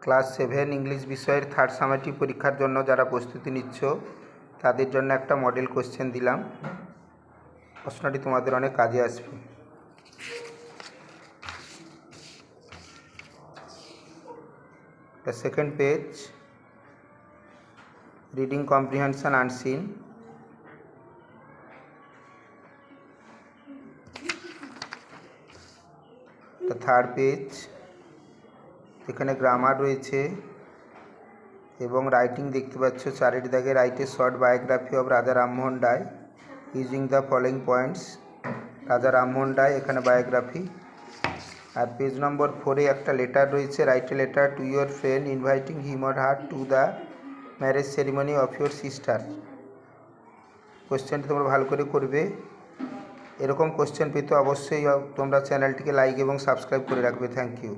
Class 7 English বিষয়ের third summative পরীক্ষার জন্য যারা প্রস্তুতি নিচ্ছ তাদের জন্য একটা মডেল কোশ্চেন দিলাম। প্রশ্নটি তোমাদের অনেক কাজে আসবে। The second page, reading comprehension unseen. The third page, এখানে গ্রামার রয়েছে এবং রাইটিং দেখতে পাচ্ছ। চারের দাগে write a short biography of রাজা Rammohan Roy using the following points. রাজা রামমোহন রায় এখানে বায়োগ্রাফি। আর পেজ নম্বর 4-এ একটা লেটার রয়েছে, write a letter to your friend inviting him or her to the marriage ceremony of your sister. কোশ্চেনটি তোমরা ভালো করে করবে। এরকম কোশ্চেন পেতে অবশ্যই তোমরা চ্যানেলটিকে লাইক এবং সাবস্ক্রাইব করে রাখবে। Thank you.